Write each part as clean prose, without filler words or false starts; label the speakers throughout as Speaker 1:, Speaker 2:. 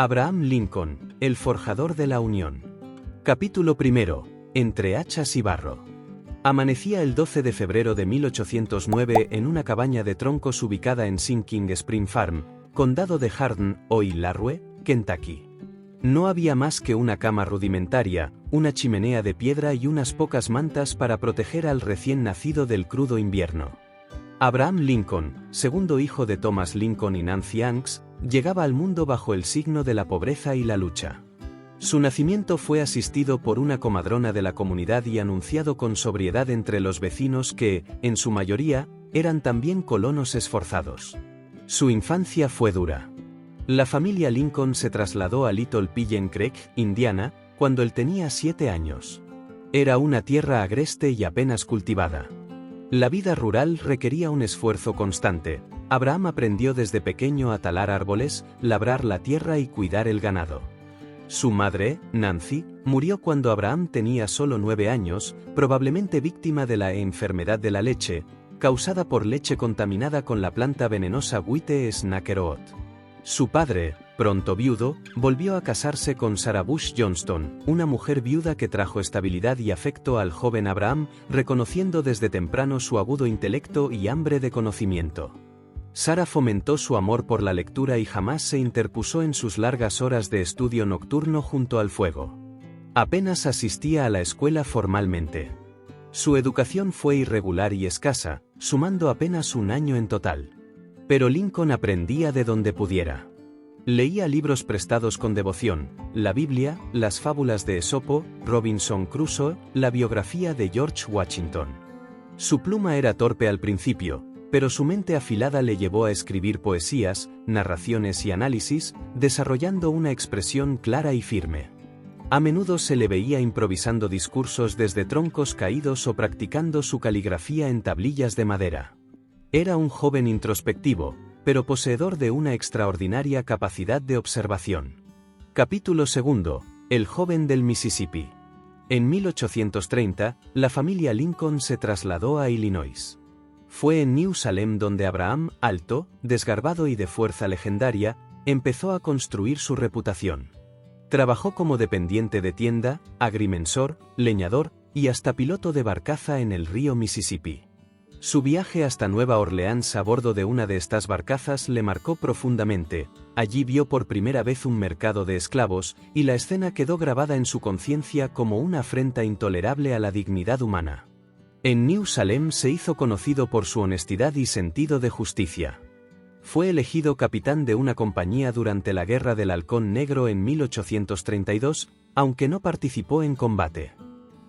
Speaker 1: Abraham Lincoln, el forjador de la Unión. Capítulo primero. Entre hachas y barro. Amanecía el 12 de febrero de 1809 en una cabaña de troncos ubicada en Sinking Spring Farm, condado de Hardin, hoy Larue, Kentucky. No había más que una cama rudimentaria, una chimenea de piedra y unas pocas mantas para proteger al recién nacido del crudo invierno. Abraham Lincoln, segundo hijo de Thomas Lincoln y Nancy Hanks, llegaba al mundo bajo el signo de la pobreza y la lucha. Su nacimiento fue asistido por una comadrona de la comunidad y anunciado con sobriedad entre los vecinos que, en su mayoría, eran también colonos esforzados. Su infancia fue dura. La familia Lincoln se trasladó a Little Pigeon Creek, Indiana, cuando él tenía 7 años. Era una tierra agreste y apenas cultivada. La vida rural requería un esfuerzo constante. Abraham aprendió desde pequeño a talar árboles, labrar la tierra y cuidar el ganado. Su madre, Nancy, murió cuando Abraham tenía solo 9 años, probablemente víctima de la enfermedad de la leche, causada por leche contaminada con la planta venenosa White Snacker Oat. Su padre, pronto viudo, volvió a casarse con Sarah Bush Johnston, una mujer viuda que trajo estabilidad y afecto al joven Abraham, reconociendo desde temprano su agudo intelecto y hambre de conocimiento. Sarah fomentó su amor por la lectura y jamás se interpuso en sus largas horas de estudio nocturno junto al fuego. Apenas asistía a la escuela formalmente. Su educación fue irregular y escasa, sumando apenas un año en total. Pero Lincoln aprendía de donde pudiera. Leía libros prestados con devoción, la Biblia, las fábulas de Esopo, Robinson Crusoe, la biografía de George Washington. Su pluma era torpe al principio, pero su mente afilada le llevó a escribir poesías, narraciones y análisis, desarrollando una expresión clara y firme. A menudo se le veía improvisando discursos desde troncos caídos o practicando su caligrafía en tablillas de madera. Era un joven introspectivo, pero poseedor de una extraordinaria capacidad de observación. Capítulo segundo. El joven del Mississippi. En 1830, la familia Lincoln se trasladó a Illinois. Fue en New Salem donde Abraham, alto, desgarbado y de fuerza legendaria, empezó a construir su reputación. Trabajó como dependiente de tienda, agrimensor, leñador y hasta piloto de barcaza en el río Mississippi. Su viaje hasta Nueva Orleans a bordo de una de estas barcazas le marcó profundamente. Allí vio por primera vez un mercado de esclavos, y la escena quedó grabada en su conciencia como una afrenta intolerable a la dignidad humana. En New Salem se hizo conocido por su honestidad y sentido de justicia. Fue elegido capitán de una compañía durante la Guerra del Halcón Negro en 1832, aunque no participó en combate.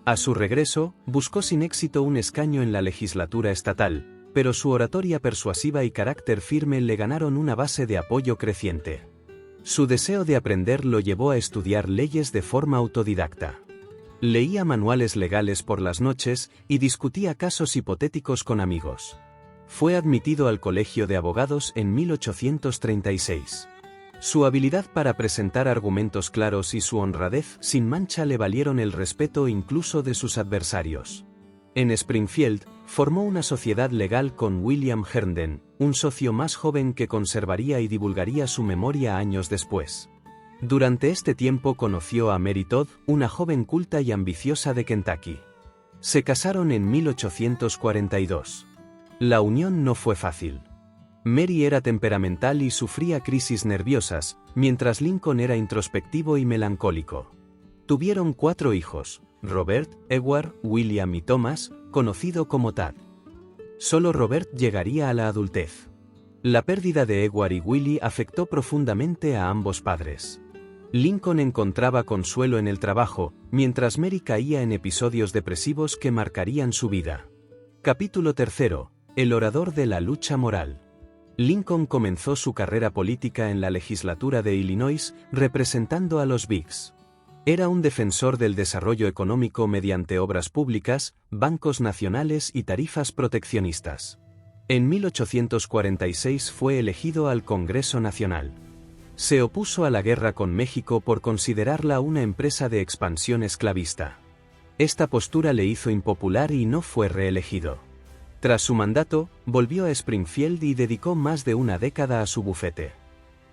Speaker 1: A su regreso, buscó sin éxito un escaño en la legislatura estatal, pero su oratoria persuasiva y carácter firme le ganaron una base de apoyo creciente. Su deseo de aprender lo llevó a estudiar leyes de forma autodidacta. Leía manuales legales por las noches y discutía casos hipotéticos con amigos. Fue admitido al Colegio de Abogados en 1836. Su habilidad para presentar argumentos claros y su honradez sin mancha le valieron el respeto incluso de sus adversarios. En Springfield, formó una sociedad legal con William Herndon, un socio más joven que conservaría y divulgaría su memoria años después. Durante este tiempo conoció a Mary Todd, una joven culta y ambiciosa de Kentucky. Se casaron en 1842. La unión no fue fácil. Mary era temperamental y sufría crisis nerviosas, mientras Lincoln era introspectivo y melancólico. Tuvieron 4 hijos: Robert, Edward, William y Thomas, conocido como Tad. Solo Robert llegaría a la adultez. La pérdida de Edward y Willie afectó profundamente a ambos padres. Lincoln encontraba consuelo en el trabajo, mientras Mary caía en episodios depresivos que marcarían su vida. Capítulo tercero. El orador de la lucha moral. Lincoln comenzó su carrera política en la legislatura de Illinois, representando a los Whigs. Era un defensor del desarrollo económico mediante obras públicas, bancos nacionales y tarifas proteccionistas. En 1846 fue elegido al Congreso Nacional. Se opuso a la guerra con México por considerarla una empresa de expansión esclavista. Esta postura le hizo impopular y no fue reelegido. Tras su mandato, volvió a Springfield y dedicó más de una década a su bufete.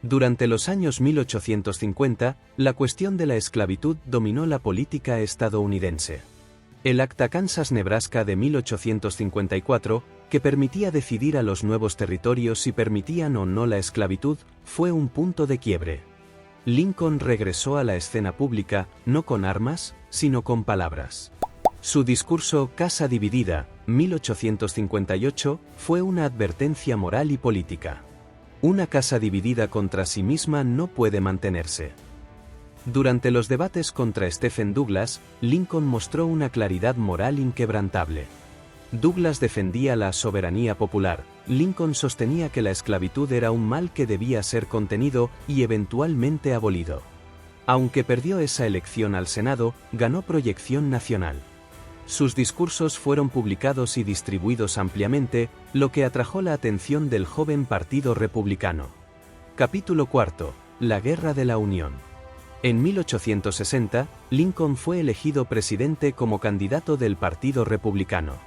Speaker 1: Durante los años 1850, la cuestión de la esclavitud dominó la política estadounidense. El Acta Kansas-Nebraska de 1854, que permitía decidir a los nuevos territorios si permitían o no la esclavitud, fue un punto de quiebre. Lincoln regresó a la escena pública, no con armas, sino con palabras. Su discurso Casa Dividida, 1858, fue una advertencia moral y política. Una casa dividida contra sí misma no puede mantenerse. Durante los debates contra Stephen Douglas, Lincoln mostró una claridad moral inquebrantable. Douglas defendía la soberanía popular, Lincoln sostenía que la esclavitud era un mal que debía ser contenido y eventualmente abolido. Aunque perdió esa elección al Senado, ganó proyección nacional. Sus discursos fueron publicados y distribuidos ampliamente, lo que atrajo la atención del joven Partido Republicano. Capítulo cuarto. La Guerra de la Unión. En 1860, Lincoln fue elegido presidente como candidato del Partido Republicano.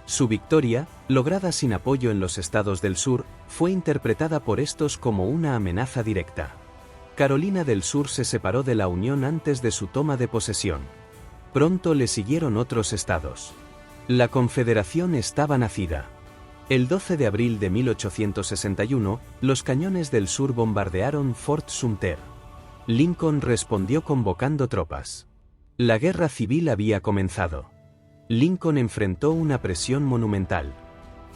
Speaker 1: Su victoria, lograda sin apoyo en los estados del sur, fue interpretada por estos como una amenaza directa. Carolina del Sur se separó de la Unión antes de su toma de posesión. Pronto le siguieron otros estados. La Confederación estaba nacida. El 12 de abril de 1861, los cañones del sur bombardearon Fort Sumter. Lincoln respondió convocando tropas. La guerra civil había comenzado. Lincoln enfrentó una presión monumental.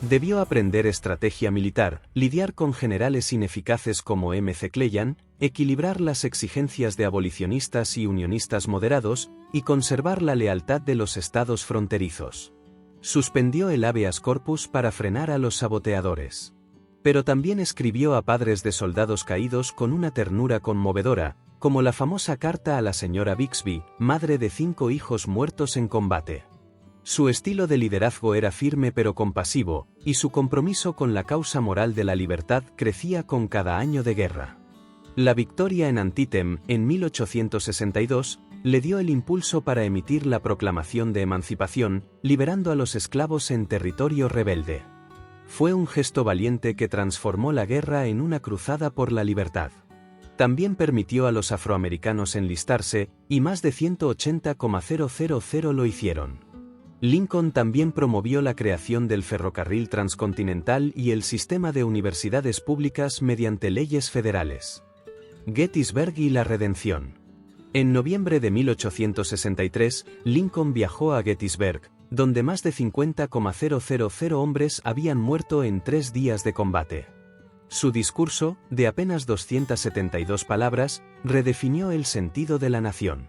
Speaker 1: Debió aprender estrategia militar, lidiar con generales ineficaces como McClellan, equilibrar las exigencias de abolicionistas y unionistas moderados, y conservar la lealtad de los estados fronterizos. Suspendió el habeas corpus para frenar a los saboteadores. Pero también escribió a padres de soldados caídos con una ternura conmovedora, como la famosa carta a la señora Bixby, madre de 5 hijos muertos en combate. Su estilo de liderazgo era firme pero compasivo, y su compromiso con la causa moral de la libertad crecía con cada año de guerra. La victoria en Antietam, en 1862, le dio el impulso para emitir la Proclamación de Emancipación, liberando a los esclavos en territorio rebelde. Fue un gesto valiente que transformó la guerra en una cruzada por la libertad. También permitió a los afroamericanos enlistarse, y más de 180,000 lo hicieron. Lincoln también promovió la creación del ferrocarril transcontinental y el sistema de universidades públicas mediante leyes federales. Gettysburg y la redención. En noviembre de 1863, Lincoln viajó a Gettysburg, donde más de 50,000 hombres habían muerto en 3 días de combate. Su discurso, de apenas 272 palabras, redefinió el sentido de la nación.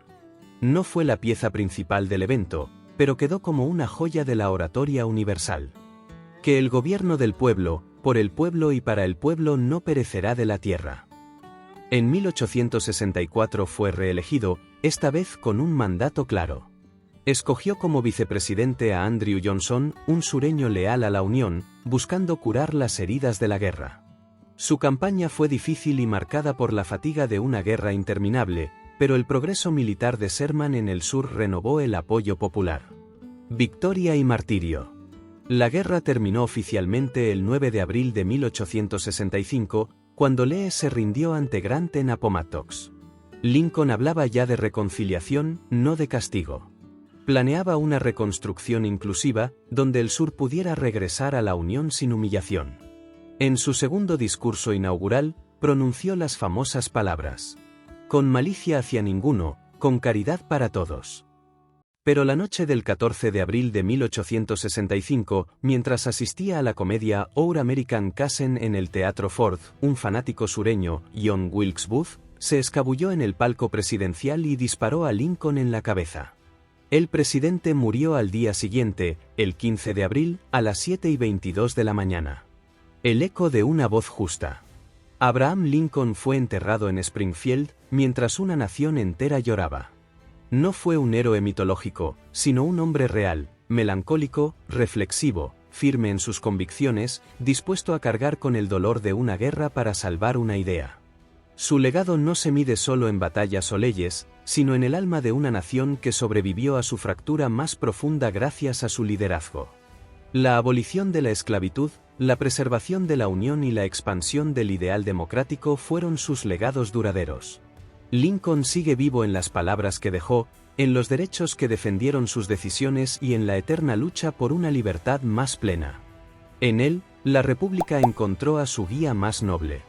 Speaker 1: No fue la pieza principal del evento, pero quedó como una joya de la oratoria universal. Que el gobierno del pueblo, por el pueblo y para el pueblo no perecerá de la tierra. En 1864 fue reelegido, esta vez con un mandato claro. Escogió como vicepresidente a Andrew Johnson, un sureño leal a la Unión, buscando curar las heridas de la guerra. Su campaña fue difícil y marcada por la fatiga de una guerra interminable, pero el progreso militar de Sherman en el sur renovó el apoyo popular. Victoria y martirio. La guerra terminó oficialmente el 9 de abril de 1865, cuando Lee se rindió ante Grant en Appomattox. Lincoln hablaba ya de reconciliación, no de castigo. Planeaba una reconstrucción inclusiva, donde el sur pudiera regresar a la Unión sin humillación. En su segundo discurso inaugural, pronunció las famosas palabras: con malicia hacia ninguno, con caridad para todos. Pero la noche del 14 de abril de 1865, mientras asistía a la comedia Our American Cousin en el Teatro Ford, un fanático sureño, John Wilkes Booth, se escabulló en el palco presidencial y disparó a Lincoln en la cabeza. El presidente murió al día siguiente, el 15 de abril, a las 7:22 de la mañana. El eco de una voz justa. Abraham Lincoln fue enterrado en Springfield, mientras una nación entera lloraba. No fue un héroe mitológico, sino un hombre real, melancólico, reflexivo, firme en sus convicciones, dispuesto a cargar con el dolor de una guerra para salvar una idea. Su legado no se mide solo en batallas o leyes, sino en el alma de una nación que sobrevivió a su fractura más profunda gracias a su liderazgo. La abolición de la esclavitud La preservación de la Unión y la expansión del ideal democrático fueron sus legados duraderos. Lincoln sigue vivo en las palabras que dejó, en los derechos que defendieron sus decisiones y en la eterna lucha por una libertad más plena. En él, la República encontró a su guía más noble.